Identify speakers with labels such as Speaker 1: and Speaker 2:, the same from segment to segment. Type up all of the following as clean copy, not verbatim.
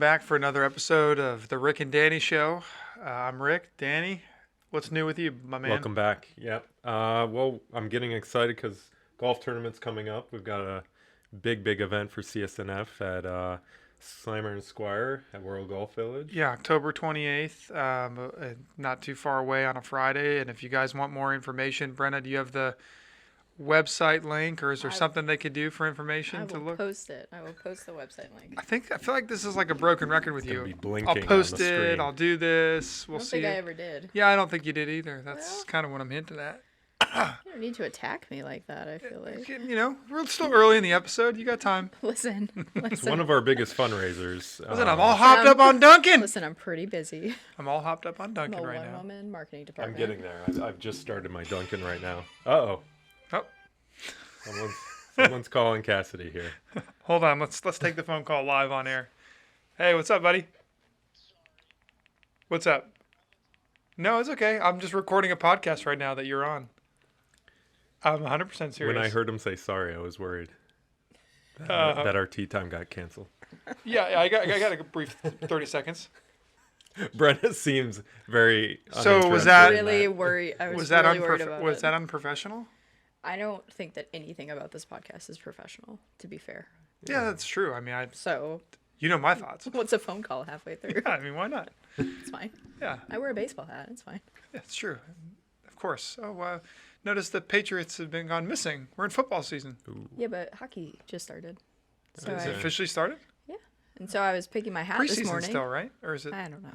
Speaker 1: back for another episode of the Rick and Danny Show. I'm Rick. Danny, what's new with you, my man?
Speaker 2: Welcome back. Yep. Well, I'm getting excited because golf tournament's coming up. We've got a big event for CSNF at Slammer and Squire at World Golf Village.
Speaker 1: Yeah, October 28th, not too far away on a Friday. And if you guys want more information, Brenna, do you have the website link, or is there something they could do for information to look?
Speaker 3: I will post it. I will post the website link.
Speaker 1: I feel like this is like a broken record with you.
Speaker 2: Be blinking
Speaker 1: I'll post
Speaker 2: on the
Speaker 1: it.
Speaker 2: screen.
Speaker 1: I'll do this. We'll
Speaker 3: I don't
Speaker 1: see.
Speaker 3: think I ever did.
Speaker 1: Yeah, I don't think you did either. That's kind of what I'm hinting at.
Speaker 3: You don't need to attack me like that, I feel like.
Speaker 1: You know, we're still early in the episode. You got time.
Speaker 3: Listen.
Speaker 2: It's one of our biggest fundraisers.
Speaker 1: Listen, I'm all hopped up on Duncan.
Speaker 3: Listen, I'm pretty busy.
Speaker 1: I'm all hopped up on
Speaker 3: I'm
Speaker 1: Duncan
Speaker 3: a
Speaker 1: right now.
Speaker 3: one-woman marketing
Speaker 2: I'm
Speaker 3: department.
Speaker 2: getting there. I've just started my Duncan right now. Uh-oh.
Speaker 1: Oh,
Speaker 2: Someone's calling Cassidy here.
Speaker 1: hold on. Let's take the phone call live on air. Hey, what's up, buddy? What's up? No, it's okay. I'm just recording a podcast right now that you're on. I'm 100% serious.
Speaker 2: When I heard him say sorry, I was worried that our tea time got canceled.
Speaker 1: Yeah, I got a brief 30 seconds.
Speaker 2: Brenna seems very
Speaker 1: So was
Speaker 2: uninterested
Speaker 1: that-
Speaker 2: in
Speaker 3: Really worried. I was
Speaker 1: Was that
Speaker 3: really worried about
Speaker 1: was
Speaker 3: it.
Speaker 1: that unprofessional?
Speaker 3: I don't think that anything about this podcast is professional, to be fair.
Speaker 1: Yeah, that's true. I mean,
Speaker 3: So,
Speaker 1: you know my thoughts.
Speaker 3: what's a phone call halfway through?
Speaker 1: Yeah, I mean, why not?
Speaker 3: It's fine.
Speaker 1: Yeah,
Speaker 3: I wear a baseball hat. It's fine.
Speaker 1: yeah, it's true. Of course. Oh, notice the Patriots have been gone missing. We're in football season.
Speaker 3: Yeah, but hockey just started. So
Speaker 1: Is
Speaker 3: I,
Speaker 1: it officially started?
Speaker 3: and so I was picking my hat this
Speaker 1: Preseason
Speaker 3: morning.
Speaker 1: still, right? Or is it?
Speaker 3: I don't know.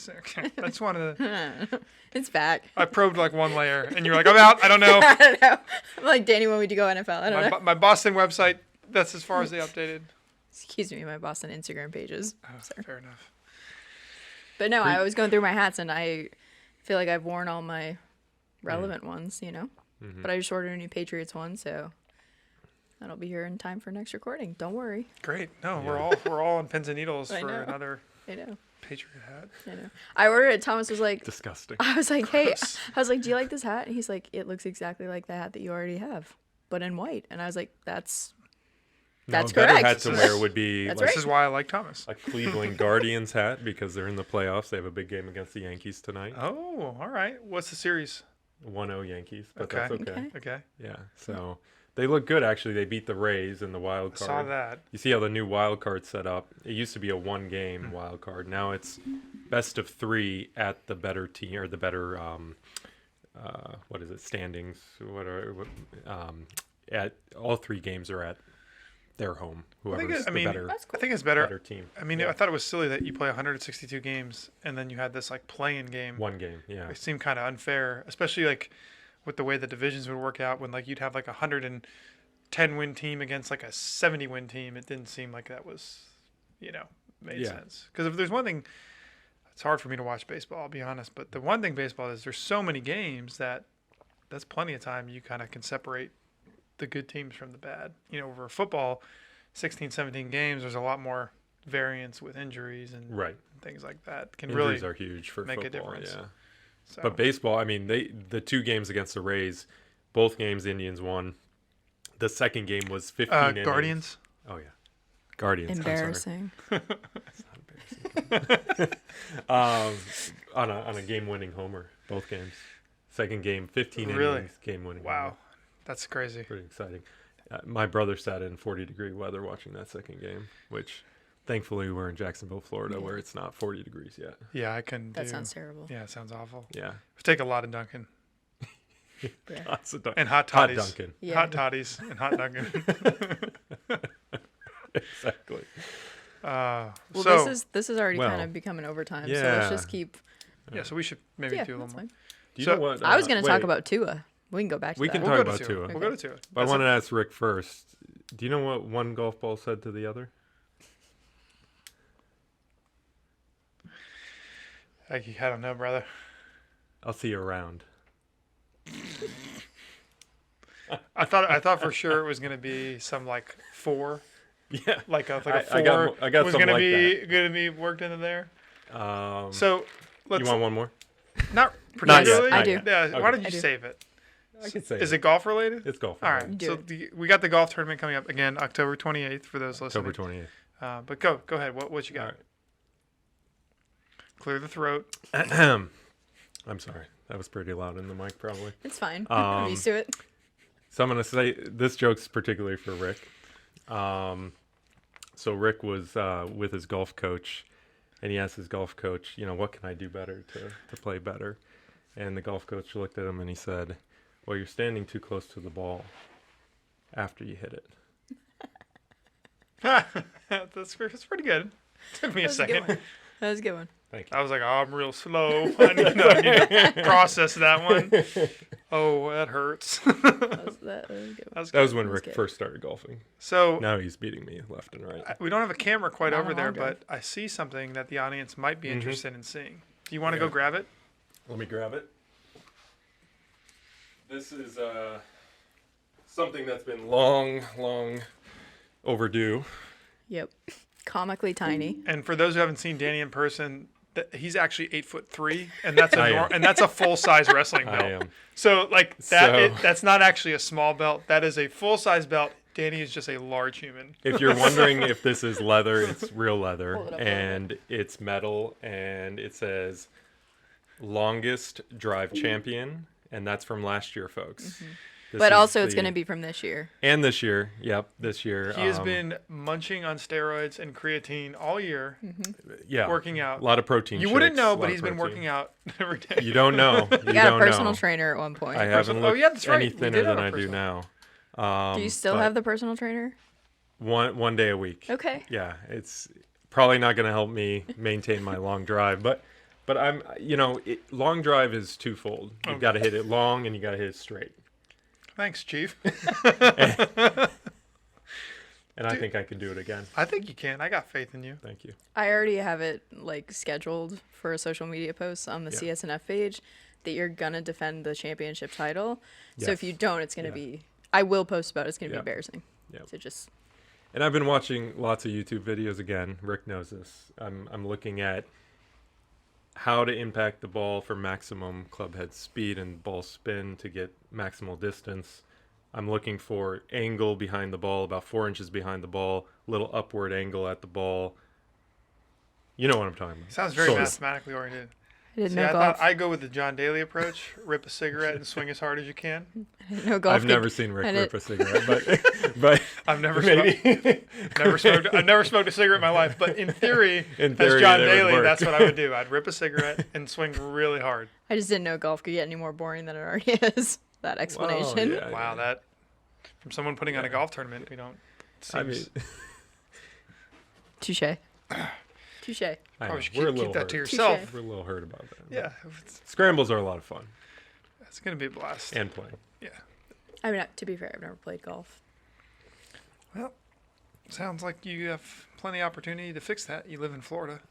Speaker 1: Okay. That's one of the.
Speaker 3: It's back.
Speaker 1: I probed like one layer, and you're like, I'm out. I don't know.
Speaker 3: I don't know. I'm like, Danny, when would you go NFL? I don't know.
Speaker 1: My Boston website. That's as far as they updated.
Speaker 3: Excuse me, my Boston Instagram pages.
Speaker 1: Oh, fair enough.
Speaker 3: But no, I was going through my hats, and I feel like I've worn all my relevant ones, you know?
Speaker 2: Mm-hmm.
Speaker 3: But I just ordered a new Patriots one, so that'll be here in time for next recording. Don't worry.
Speaker 1: Great. No, we're all on pins and needles
Speaker 3: I
Speaker 1: for
Speaker 3: know.
Speaker 1: another
Speaker 3: I know.
Speaker 1: Patriot hat.
Speaker 3: I know. I ordered it. Thomas was like,
Speaker 2: Disgusting.
Speaker 3: I was like, hey,
Speaker 1: Gross.
Speaker 3: I was like, do you like this hat? And he's like, it looks exactly like the hat that you already have, but in white. And I was like, that's
Speaker 2: Better
Speaker 3: correct.
Speaker 2: hat to wear would be
Speaker 3: That's
Speaker 2: like
Speaker 1: This is why I like Thomas.
Speaker 2: a Cleveland Guardians hat because they're in the playoffs. They have a big game against the Yankees tonight.
Speaker 1: Oh, all right. What's the series?
Speaker 2: 1-0 Yankees, but
Speaker 1: Okay.
Speaker 2: that's okay.
Speaker 3: Okay.
Speaker 1: Okay.
Speaker 2: Yeah, so they look good actually. They beat the Rays in the wild
Speaker 1: I
Speaker 2: card.
Speaker 1: saw that.
Speaker 2: You see how the new wild card set up? It used to be a one-game wild card. Now it's best of 3 at the better team or the better what is it? Standings. At all 3 games are at their home. Whoever's the better.
Speaker 3: That's cool.
Speaker 1: I think it's better.
Speaker 2: Better team.
Speaker 1: I mean,
Speaker 2: Yeah.
Speaker 1: I thought it was silly that you play 162 games and then you had this like play-in game.
Speaker 2: One game. Yeah.
Speaker 1: It seemed kind of unfair, especially like with the way the divisions would work out when like you'd have like a 110 win team against like a 70 win team. It didn't seem like that was, made
Speaker 2: Yeah.
Speaker 1: sense. Because if there's one thing, it's hard for me to watch baseball, I'll be honest. But the one thing baseball is there's so many games that's plenty of time you kind of can separate the good teams from the bad. Over football, 16, 17 games, there's a lot more variance with injuries and
Speaker 2: Right.
Speaker 1: things like that. Can
Speaker 2: Injuries
Speaker 1: really
Speaker 2: are huge for
Speaker 1: make a
Speaker 2: football.
Speaker 1: difference.
Speaker 2: Yeah.
Speaker 1: so.
Speaker 2: But baseball, I mean, the 2 games against the Rays, both games Indians won. The second game was 15 innings.
Speaker 1: Guardians.
Speaker 2: Oh yeah, Guardians.
Speaker 3: Embarrassing.
Speaker 2: It's not embarrassing. On a game-winning homer, both games. Second game, 15
Speaker 1: Really?
Speaker 2: innings, game-winning.
Speaker 1: Wow,
Speaker 2: homer.
Speaker 1: that's crazy.
Speaker 2: Pretty exciting. My brother sat in 40-degree weather watching that second game, which thankfully we're in Jacksonville, Florida, where it's not 40 degrees yet.
Speaker 1: Yeah, I couldn't
Speaker 3: That
Speaker 1: do.
Speaker 3: sounds terrible.
Speaker 1: Yeah, it sounds awful.
Speaker 2: Yeah.
Speaker 1: We take a lot of Dunkin'
Speaker 3: Yeah.
Speaker 2: Lots of
Speaker 1: and hot
Speaker 2: Hot
Speaker 1: toddies.
Speaker 2: Dunkin'.
Speaker 3: Yeah.
Speaker 1: Hot toddies and hot Dunkin'.
Speaker 2: Exactly.
Speaker 3: Well,
Speaker 1: so
Speaker 3: this is already kind
Speaker 2: well,
Speaker 3: of becoming overtime, so
Speaker 2: yeah.
Speaker 3: let's just keep.
Speaker 1: yeah, so we should maybe
Speaker 3: Yeah,
Speaker 1: do a little
Speaker 3: that's
Speaker 1: more.
Speaker 3: fine.
Speaker 2: Do you
Speaker 1: So,
Speaker 2: know what?
Speaker 3: I was going to talk
Speaker 2: wait,
Speaker 3: about Tua. We can go back to
Speaker 2: We
Speaker 3: that.
Speaker 2: can
Speaker 1: We'll
Speaker 2: talk
Speaker 1: go to
Speaker 2: about
Speaker 1: Tua.
Speaker 2: Tua.
Speaker 1: We'll go to Tua.
Speaker 2: But I
Speaker 1: That's
Speaker 2: want to
Speaker 1: it.
Speaker 2: ask Rick first. Do you know what one golf ball said to the other?
Speaker 1: I don't know, brother.
Speaker 2: I'll see you around.
Speaker 1: I thought for sure it was gonna be some like 4,
Speaker 2: Yeah.
Speaker 1: like a 4
Speaker 2: I got
Speaker 1: was
Speaker 2: something
Speaker 1: gonna
Speaker 2: like
Speaker 1: be worked into there.
Speaker 2: that.
Speaker 1: So let's
Speaker 2: You want one more?
Speaker 1: not
Speaker 2: Not
Speaker 1: particularly.
Speaker 2: yet,
Speaker 3: I
Speaker 2: not
Speaker 3: do.
Speaker 2: yet.
Speaker 1: Yeah.
Speaker 2: Okay.
Speaker 1: Why don't
Speaker 3: I
Speaker 1: you
Speaker 3: do.
Speaker 1: save it?
Speaker 2: I can say
Speaker 1: Is it golf related?
Speaker 2: It's golf.
Speaker 1: All
Speaker 2: related.
Speaker 1: right.
Speaker 3: Do
Speaker 1: So
Speaker 3: it.
Speaker 1: we got the golf tournament coming up again, October 28th for those listening.
Speaker 2: October 28th.
Speaker 1: But go ahead. What you got?
Speaker 2: All right.
Speaker 1: Clear the throat.
Speaker 2: I'm sorry. That was pretty loud in the mic, probably.
Speaker 3: It's fine. I'm used to it.
Speaker 2: So I'm going to say this joke's particularly for Rick. So Rick was with his golf coach, and he asked his golf coach, what can I do better to play better? And the golf coach looked at him and he said, well, you're standing too close to the ball after you hit it.
Speaker 1: That's pretty good. Took me a
Speaker 3: That was a good
Speaker 1: second.
Speaker 3: one. That was a good one.
Speaker 2: Thank you.
Speaker 1: I was like, oh, I'm real slow. I need to process that one. Oh, that hurts.
Speaker 3: That was a good one.
Speaker 2: That was when
Speaker 3: That was
Speaker 2: Rick
Speaker 3: good.
Speaker 2: first started golfing.
Speaker 1: So
Speaker 2: Now he's beating me left and right.
Speaker 1: we don't have a camera quite
Speaker 3: Not
Speaker 1: over
Speaker 3: a
Speaker 1: there,
Speaker 3: long drive.
Speaker 1: but I see something that the audience might be interested in seeing. Do you want to
Speaker 2: Yeah.
Speaker 1: go grab it?
Speaker 2: Let me grab it. This is something that's been long overdue.
Speaker 3: Yep. Comically tiny.
Speaker 1: And for those who haven't seen Danny in person, he's actually 8'3", and that's
Speaker 2: I am.
Speaker 1: and that's a full size wrestling belt.
Speaker 2: I am.
Speaker 1: So like that,
Speaker 2: So-
Speaker 1: that's not actually a small belt. That is a full size belt. Danny is just a large human.
Speaker 2: If you're wondering if this is leather, it's real leather,
Speaker 3: Hold it up a little
Speaker 2: and it's metal, and it says longest drive champion, and that's from last year, folks. This
Speaker 3: But
Speaker 2: is
Speaker 3: also, it's
Speaker 2: the-
Speaker 3: going to be from this year.
Speaker 2: and this year. Yep, this year.
Speaker 1: He has been munching on steroids and creatine all year,
Speaker 2: yeah
Speaker 1: working out.
Speaker 2: a lot of protein.
Speaker 1: You wouldn't
Speaker 2: shakes,
Speaker 1: know,
Speaker 2: a lot
Speaker 1: but
Speaker 2: of
Speaker 1: he's been
Speaker 2: protein.
Speaker 1: working out every day.
Speaker 2: You don't know. You
Speaker 3: You got a
Speaker 2: don't
Speaker 3: personal
Speaker 2: know.
Speaker 3: trainer at one point.
Speaker 2: I haven't
Speaker 1: Oh,
Speaker 2: looked
Speaker 1: yeah, that's right. We
Speaker 2: any
Speaker 1: did
Speaker 2: thinner
Speaker 1: have
Speaker 2: than
Speaker 1: a
Speaker 2: I do
Speaker 1: personal.
Speaker 2: now.
Speaker 3: Do you still
Speaker 2: but
Speaker 3: have the personal trainer?
Speaker 2: one day a week?
Speaker 3: Okay.
Speaker 2: Yeah, it's probably not going to help me maintain my long drive, but I'm long drive is twofold. You've got to hit it long and you got to hit it straight.
Speaker 1: Thanks, Chief.
Speaker 2: And I think I can do it again.
Speaker 1: I think you can. I got faith in you.
Speaker 2: Thank you.
Speaker 3: I already have it scheduled for a social media post on the
Speaker 2: Yeah.
Speaker 3: CSNF page that you're gonna defend the championship title. So if
Speaker 2: Yes.
Speaker 3: you don't, it's gonna
Speaker 2: Yeah.
Speaker 3: be. I will post about it. It's gonna
Speaker 2: Yeah.
Speaker 3: be embarrassing.
Speaker 2: Yeah.
Speaker 3: So just
Speaker 2: And I've been watching lots of YouTube videos again. Rick knows this. I'm looking at how to impact the ball for maximum club head speed and ball spin to get maximal distance. I'm looking for angle behind the ball, about 4 inches behind the ball, little upward angle at the ball. You know what I'm talking about.
Speaker 1: Sounds very
Speaker 2: Sort of.
Speaker 1: mathematically oriented.
Speaker 3: I didn't
Speaker 1: See,
Speaker 3: know
Speaker 1: I
Speaker 3: golf.
Speaker 1: thought I go with the John Daly approach: rip a cigarette and swing as hard as you can.
Speaker 3: I didn't know golf.
Speaker 2: I've
Speaker 3: could-
Speaker 2: never seen Rick
Speaker 3: and
Speaker 2: rip
Speaker 3: it-
Speaker 2: a cigarette, but
Speaker 1: I've never
Speaker 2: maybe.
Speaker 1: smoked. I've never smoked a cigarette in my life, but in theory,
Speaker 2: In
Speaker 1: as
Speaker 2: theory,
Speaker 1: John
Speaker 2: that would
Speaker 1: Daly,
Speaker 2: work.
Speaker 1: that's what I would do. I'd rip a cigarette and swing really hard.
Speaker 3: I just didn't know golf could get any more boring than it already is. That explanation.
Speaker 2: yeah.
Speaker 1: Wow, that from someone putting on a golf tournament, we don't.
Speaker 2: I mean,
Speaker 1: Seems,
Speaker 3: Touche. Touche.
Speaker 2: I
Speaker 1: probably
Speaker 2: know,
Speaker 1: should
Speaker 2: we're a
Speaker 1: keep
Speaker 2: little
Speaker 1: that
Speaker 2: hurt.
Speaker 1: to yourself.
Speaker 3: Touche.
Speaker 2: We're a little hurt about that.
Speaker 1: Yeah,
Speaker 2: Scrambles are a lot of fun
Speaker 1: it's gonna be a blast.
Speaker 2: and playing.
Speaker 1: Yeah.
Speaker 3: I mean, to be fair, I've never played golf.
Speaker 1: Well, sounds like you have plenty of opportunity to fix that. You live in Florida.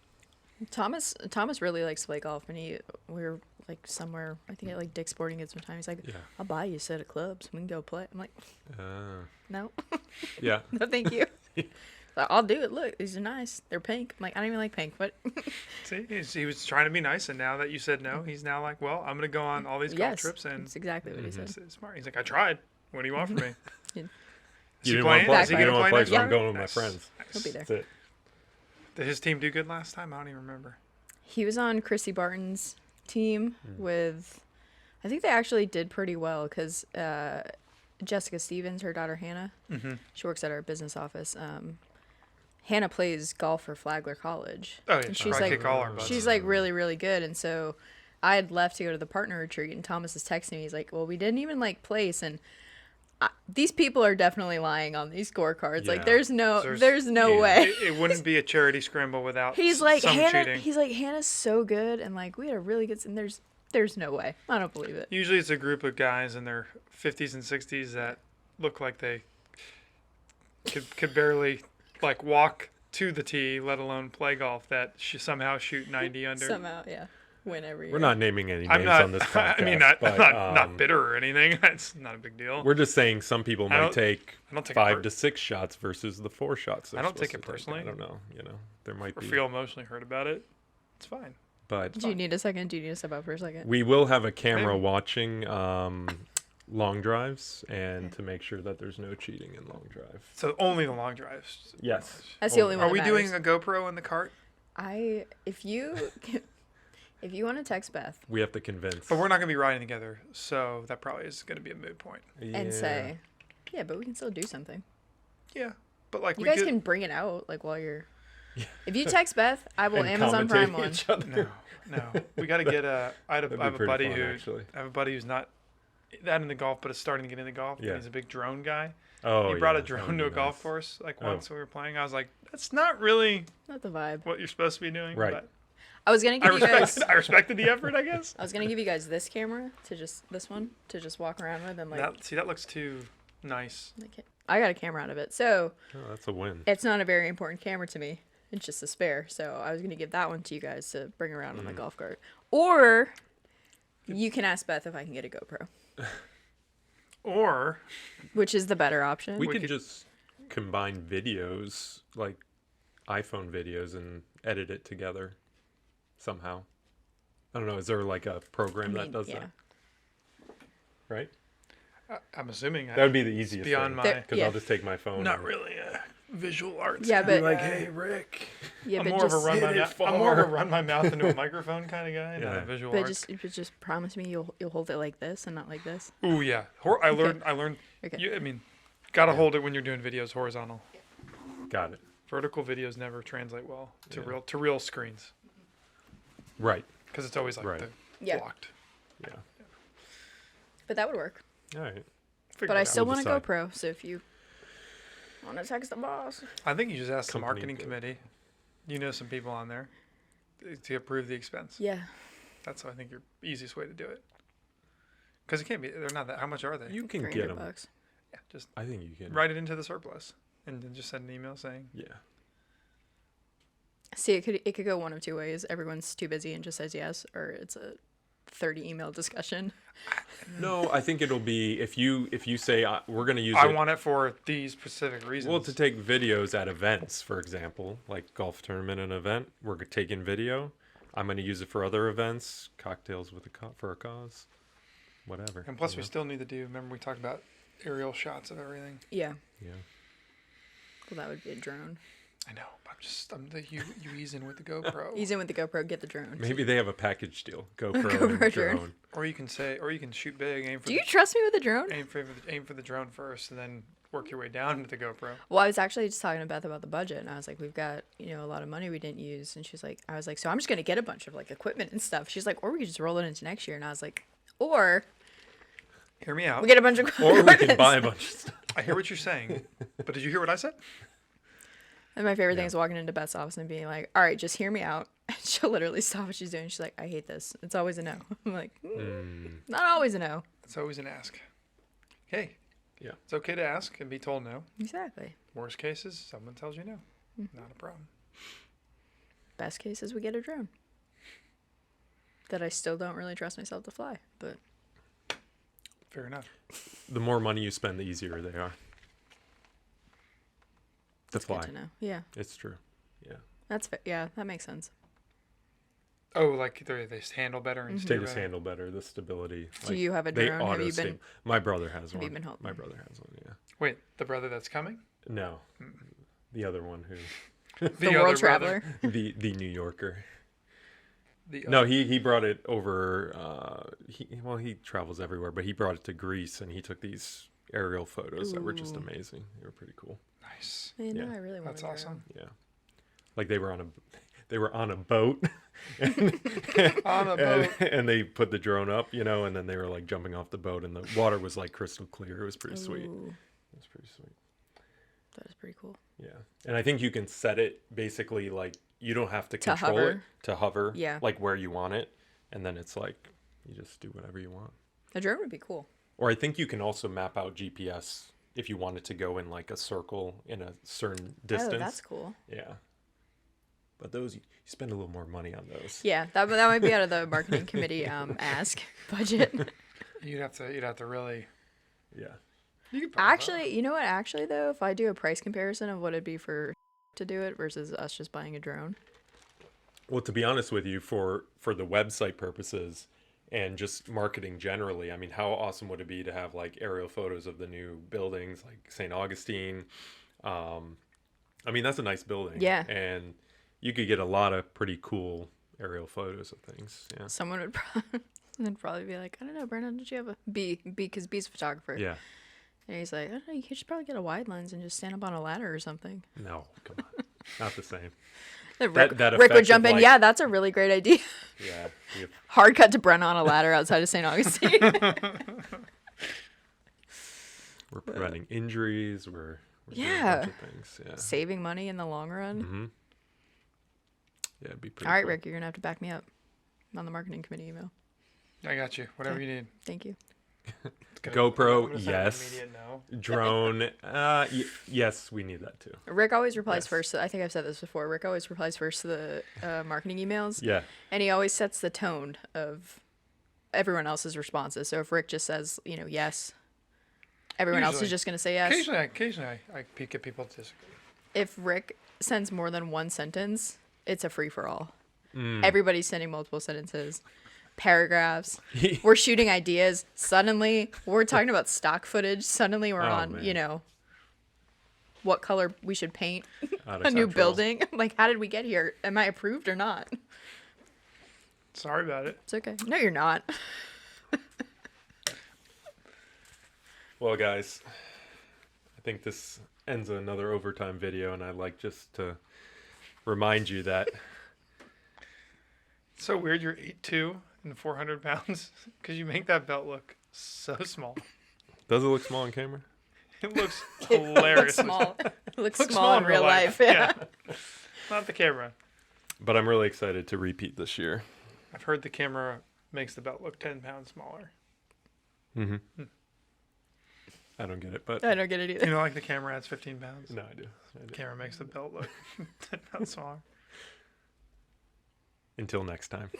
Speaker 3: Thomas really likes to play golf, and we were like somewhere. I think at like Dick's Sporting Goods one time. He's like,
Speaker 2: Yeah.
Speaker 3: "I'll buy you a set of clubs. We can go play." I'm like, "No,
Speaker 2: Yeah.
Speaker 3: no, thank you." Like, I'll do it. Look, these are nice. They're pink. I'm like, I don't even like pink, but
Speaker 1: See, he was trying to be nice, and now that you said no, he's now like, well, I'm gonna go on all these golf
Speaker 3: yes,
Speaker 1: trips, and
Speaker 3: that's exactly what he
Speaker 2: Mm-hmm.
Speaker 3: said.
Speaker 1: it's smart. He's like, I tried. What do you want from me?
Speaker 2: You
Speaker 1: he
Speaker 2: didn't
Speaker 1: playing?
Speaker 2: want
Speaker 1: Is
Speaker 2: to
Speaker 1: he
Speaker 2: play. You
Speaker 1: gonna
Speaker 2: don't want to
Speaker 1: play
Speaker 2: play,
Speaker 1: next
Speaker 2: so I'm
Speaker 1: year?
Speaker 2: going with my
Speaker 1: Nice.
Speaker 2: friends.
Speaker 3: He'll be there.
Speaker 2: That's it.
Speaker 1: Did his team do good last time? I don't even remember.
Speaker 3: He was on Chrissy Barton's team with, I think they actually did pretty well because Jessica Stevens, her daughter Hannah, she works at our business office. Hannah plays golf for Flagler College.
Speaker 1: Oh yeah,
Speaker 3: And
Speaker 1: she's
Speaker 3: she's
Speaker 1: like,
Speaker 3: like,
Speaker 1: kick all our butts.
Speaker 3: she's like really, really good. And so I had left to go to the partner retreat, and Thomas is texting me. He's like, well, we didn't even like place. And these people are definitely lying on these scorecards.
Speaker 2: Yeah.
Speaker 3: Like, there's no way.
Speaker 1: it wouldn't be a charity scramble without
Speaker 3: He's like,
Speaker 1: some
Speaker 3: Hannah,
Speaker 1: cheating.
Speaker 3: he's like, Hannah's so good. And like, we had a really good, and there's no way. I don't believe it.
Speaker 1: Usually it's a group of guys in their 50s and 60s that look like they could barely like walk to the tee, let alone play golf, that somehow shoot 90 under.
Speaker 3: Somehow, yeah. Win every year.
Speaker 2: We're not naming any names
Speaker 1: I'm not.
Speaker 2: on this podcast.
Speaker 1: I mean,
Speaker 2: but,
Speaker 1: not bitter or anything. It's not a big deal.
Speaker 2: We're just saying some people
Speaker 1: I
Speaker 2: might
Speaker 1: don't-
Speaker 2: take
Speaker 1: I don't take it
Speaker 2: 5 to 6 shots versus the 4 shots.
Speaker 1: I don't take
Speaker 2: supposed
Speaker 1: it
Speaker 2: to
Speaker 1: personally.
Speaker 2: I don't know. There might
Speaker 1: or
Speaker 2: be.
Speaker 1: feel emotionally hurt about it. It's fine.
Speaker 2: But
Speaker 3: Do you need a second? Do you need to step out for a second?
Speaker 2: we will have a camera
Speaker 1: Maybe.
Speaker 2: watching long drives and to make sure that there's no cheating in long drive.
Speaker 1: So only the long drives.
Speaker 2: Yes.
Speaker 3: That's the only one.
Speaker 1: Are
Speaker 3: that
Speaker 1: we doing
Speaker 3: matters.
Speaker 1: a GoPro in the cart?
Speaker 3: If you If you want to text Beth
Speaker 2: We have to convince.
Speaker 1: But we're not going to be riding together, so that probably is going to be a moot point.
Speaker 3: and say, yeah, but we can still do something.
Speaker 1: Yeah, but like
Speaker 3: You
Speaker 1: we
Speaker 3: guys
Speaker 1: could,
Speaker 3: can bring it out like while you're.
Speaker 2: Yeah.
Speaker 3: If you text Beth, I will
Speaker 2: And
Speaker 3: Amazon Prime
Speaker 2: commentating
Speaker 3: one.
Speaker 2: each other.
Speaker 1: No, we got to get a. I
Speaker 2: That'd be
Speaker 1: have a
Speaker 2: pretty
Speaker 1: buddy
Speaker 2: fun,
Speaker 1: who
Speaker 2: actually.
Speaker 1: I have a buddy who's not that into golf, but is starting to get into golf.
Speaker 2: Yeah.
Speaker 1: And he's a big drone guy.
Speaker 2: Oh,
Speaker 1: He brought
Speaker 2: yeah,
Speaker 1: a
Speaker 2: that
Speaker 1: drone
Speaker 2: would
Speaker 1: to
Speaker 2: be
Speaker 1: a golf
Speaker 2: nice.
Speaker 1: course like
Speaker 2: Oh.
Speaker 1: once when we were playing. I was like, that's not really
Speaker 3: Not the vibe.
Speaker 1: what you're supposed to be doing.
Speaker 2: Right.
Speaker 1: But
Speaker 3: I was gonna
Speaker 1: I
Speaker 3: give you guys.
Speaker 1: respected the effort, I guess.
Speaker 3: I was gonna give you guys this camera to just walk around with and like.
Speaker 1: That looks too nice.
Speaker 3: I got a camera out of it, so
Speaker 2: Oh, that's a win.
Speaker 3: it's not a very important camera to me. It's just a spare. So I was gonna give that one to you guys to bring around on the golf cart, or you can ask Beth if I can get a GoPro,
Speaker 1: Or
Speaker 3: which is the better option.
Speaker 2: We
Speaker 1: We
Speaker 2: could
Speaker 1: could-
Speaker 2: just combine videos, like iPhone videos, and edit it together somehow. I don't know. Is there like a program that does that? Right?
Speaker 1: I'm assuming
Speaker 2: That would be the easiest
Speaker 1: beyond
Speaker 2: thing.
Speaker 1: my
Speaker 3: There-
Speaker 2: Because
Speaker 3: yeah.
Speaker 2: I'll just take my phone.
Speaker 1: not
Speaker 2: and
Speaker 1: really a visual arts.
Speaker 3: Yeah,
Speaker 1: guy.
Speaker 3: but
Speaker 2: Like, hey, Rick.
Speaker 3: yeah,
Speaker 1: I'm
Speaker 3: but
Speaker 1: more of
Speaker 3: just
Speaker 1: a run my
Speaker 2: hit it
Speaker 1: mouth. I'm more of a
Speaker 2: far.
Speaker 1: run my mouth into a microphone kind of guy, not
Speaker 2: Yeah.
Speaker 1: a visual
Speaker 3: but
Speaker 1: arts.
Speaker 3: just promise me you'll hold it like this and not like this.
Speaker 1: Ooh yeah, I learned.
Speaker 3: Okay.
Speaker 1: I mean, gotta hold it when you're doing videos horizontal.
Speaker 2: Got it.
Speaker 1: Vertical videos never translate well to
Speaker 2: Yeah.
Speaker 1: real screens
Speaker 2: Right.
Speaker 1: because it's always like
Speaker 2: Right.
Speaker 1: the
Speaker 3: Yeah.
Speaker 1: blocked.
Speaker 2: Yeah.
Speaker 3: But that would work.
Speaker 2: All right.
Speaker 1: Figure
Speaker 3: But
Speaker 1: it
Speaker 3: I
Speaker 1: out.
Speaker 3: still
Speaker 2: We'll
Speaker 3: want a
Speaker 2: decide.
Speaker 3: GoPro, so if you want to text the boss.
Speaker 1: I think you just ask the
Speaker 2: Company
Speaker 1: marketing
Speaker 2: good.
Speaker 1: committee. You know some people on there to approve the expense.
Speaker 3: Yeah.
Speaker 1: That's I think your easiest way to do it. Because it can't be. They're not that. How much are they?
Speaker 2: You can get
Speaker 3: 300
Speaker 2: them.
Speaker 3: bucks.
Speaker 1: Yeah, just
Speaker 2: I think you can.
Speaker 1: write it into the surplus and then just send an email saying.
Speaker 2: Yeah.
Speaker 3: See, it could go one of two ways. Everyone's too busy and just says yes, or it's a 30 email discussion.
Speaker 2: No, I think it'll be if you say we're going to use
Speaker 1: I
Speaker 2: it.
Speaker 1: want it for these specific reasons.
Speaker 2: Well, to take videos at events, for example, like golf tournament and event, we're taking video. I'm going to use it for other events, cocktails with for a cause, whatever.
Speaker 1: And plus,
Speaker 2: you
Speaker 1: we
Speaker 2: know?
Speaker 1: still need to do. Remember, we talked about aerial shots of everything.
Speaker 3: Yeah.
Speaker 2: Yeah.
Speaker 3: Well, that would be a drone.
Speaker 1: I know. You ease in with the GoPro,
Speaker 3: Ease in with the GoPro, get the drone.
Speaker 2: Maybe they have a package deal. GoPro,
Speaker 3: GoPro
Speaker 2: and
Speaker 3: drone.
Speaker 2: drone.
Speaker 1: or you can shoot big,
Speaker 3: Do you trust me with the drone?
Speaker 1: aim for the drone first, and then work your way down to the GoPro.
Speaker 3: Well, I was actually just talking to Beth about the budget, and I was like, we've got, a lot of money we didn't use. And I was like, so I'm just going to get a bunch of like equipment and stuff. She's like, or we could just roll it into next year. And I was like, or
Speaker 1: Hear me out.
Speaker 3: we get a bunch of
Speaker 2: Or we
Speaker 3: equipment.
Speaker 2: can buy a bunch of stuff.
Speaker 1: I hear what you're saying, but did you hear what I said?
Speaker 3: And my favorite thing is walking into Beth's office and being like, all right, just hear me out. And she'll literally stop what she's doing. She's like, I hate this. It's always a no. I'm like, not always a no.
Speaker 1: It's always an ask. Hey,
Speaker 2: Yeah.
Speaker 1: it's okay to ask and be told no.
Speaker 3: Exactly.
Speaker 1: Worst cases, someone tells you no. Not a problem.
Speaker 3: Best case is we get a drone. That I still don't really trust myself to fly. But
Speaker 1: Fair enough.
Speaker 2: The more money you spend, the easier they are. To
Speaker 3: it's
Speaker 2: fly.
Speaker 3: good to know. Yeah.
Speaker 2: It's true. Yeah.
Speaker 3: That's yeah, that makes sense.
Speaker 1: Oh, like they handle better and
Speaker 2: They
Speaker 1: steer
Speaker 2: just
Speaker 1: better.
Speaker 2: handle better the stability.
Speaker 3: Do you have a
Speaker 2: they
Speaker 3: drone? Have you
Speaker 2: auto-stab-
Speaker 3: been?
Speaker 2: My brother has
Speaker 3: have
Speaker 2: one.
Speaker 3: you been helping?
Speaker 2: My brother has one. Yeah.
Speaker 1: Wait, the brother that's coming?
Speaker 2: No, the other one who
Speaker 3: The
Speaker 1: other
Speaker 3: world
Speaker 1: brother.
Speaker 3: traveler.
Speaker 2: the New Yorker.
Speaker 1: The
Speaker 2: No, he brought it over. He travels everywhere, but he brought it to Greece, and he took these aerial photos that were just
Speaker 3: Ooh.
Speaker 2: amazing. They were pretty cool.
Speaker 1: Nice.
Speaker 3: Man,
Speaker 2: Yeah.
Speaker 3: no, I really want
Speaker 1: That's
Speaker 3: a drone.
Speaker 1: awesome.
Speaker 2: Yeah, like they were on a boat.
Speaker 1: On a boat.
Speaker 2: And they put the drone up, and then they were like jumping off the boat, and the water was like crystal clear. It was pretty sweet.
Speaker 3: Ooh,
Speaker 2: It was pretty sweet.
Speaker 3: that is pretty cool.
Speaker 2: Yeah, and I think you can set it basically like you don't have to
Speaker 3: To
Speaker 2: control it
Speaker 3: hover.
Speaker 2: to hover.
Speaker 3: Yeah.
Speaker 2: like where you want it, and then it's like you just do whatever you want.
Speaker 3: A drone would be cool.
Speaker 2: Or I think you can also map out GPS if you wanted to go in like a circle in a certain distance.
Speaker 3: Oh, that's cool.
Speaker 2: Yeah. But those you spend a little more money on those.
Speaker 3: Yeah, that might be out of the marketing committee ask budget.
Speaker 1: You'd have to really.
Speaker 2: Yeah.
Speaker 1: You could probably-
Speaker 3: Actually, you know what? Actually, though, if I do a price comparison of what it'd be for to do it versus us just buying a drone.
Speaker 2: Well, to be honest with you, for the website purposes and just marketing generally, I mean, how awesome would it be to have like aerial photos of the new buildings like St. Augustine? I mean, that's a nice building.
Speaker 3: Yeah.
Speaker 2: And you could get a lot of pretty cool aerial photos of things. Yeah.
Speaker 3: Someone would probably be like, I don't know, Brandon, did you have a B? Because B's a photographer.
Speaker 2: Yeah.
Speaker 3: And he's like, I don't know, you should probably get a wide lens and just stand up on a ladder or something.
Speaker 2: No, come on. Not the same.
Speaker 3: Rick,
Speaker 2: that
Speaker 3: Rick would
Speaker 2: effect
Speaker 3: jump
Speaker 2: of,
Speaker 3: in.
Speaker 2: like-
Speaker 3: Yeah, that's a really great idea.
Speaker 2: Yeah.
Speaker 3: Hard cut to Brent on a ladder outside of St. Augustine.
Speaker 2: We're preventing injuries. We're doing a
Speaker 3: Yeah.
Speaker 2: bunch of things. Yeah.
Speaker 3: Saving money in the long run.
Speaker 2: Mm-hmm. Yeah, it'd be pretty
Speaker 3: All right,
Speaker 2: cool.
Speaker 3: Rick, you're going to have to back me up on the marketing committee email.
Speaker 1: I got you. Whatever
Speaker 3: Okay.
Speaker 1: you need.
Speaker 3: Thank you.
Speaker 1: It's gonna-
Speaker 2: GoPro,
Speaker 1: I'm gonna send an
Speaker 2: yes.
Speaker 1: immediate no.
Speaker 2: Drone, yes, we need that too.
Speaker 3: Rick always replies
Speaker 2: Yes.
Speaker 3: first. I think I've said this before. Rick always replies first to the marketing emails.
Speaker 2: Yeah.
Speaker 3: And he always sets the tone of everyone else's responses. So if Rick just says, yes, everyone else is
Speaker 1: Usually.
Speaker 3: just going to say yes.
Speaker 1: Occasionally, I get people to disagree.
Speaker 3: If Rick sends more than one sentence, it's a free for all.
Speaker 2: Mm.
Speaker 3: Everybody's sending multiple sentences, paragraphs. We're shooting ideas. Suddenly, we're talking about stock footage. Suddenly, we're
Speaker 2: Oh,
Speaker 3: on,
Speaker 2: man.
Speaker 3: what color we should paint
Speaker 2: Out of
Speaker 3: a new
Speaker 2: control.
Speaker 3: building. Like, how did we get here? Am I approved or not?
Speaker 1: Sorry about it.
Speaker 3: It's okay. No, you're not.
Speaker 2: Well, guys, I think this ends another overtime video, and I'd like just to remind you that
Speaker 1: It's so weird you're 8'2" and 400 pounds because you make that belt look so small.
Speaker 2: does it look small on camera?
Speaker 1: It looks
Speaker 3: It
Speaker 1: hilarious.
Speaker 3: looks small. It looks
Speaker 1: Looks
Speaker 3: small in real life. Yeah.
Speaker 1: Not the camera.
Speaker 2: But I'm really excited to repeat this year.
Speaker 1: I've heard the camera makes the belt look 10 pounds smaller.
Speaker 2: Mm-hmm. I don't get it, but
Speaker 3: I don't get it either.
Speaker 1: You know, like the camera adds 15 pounds.
Speaker 2: no, I do.
Speaker 1: The camera makes the belt look 10 pounds smaller.
Speaker 2: Until next time.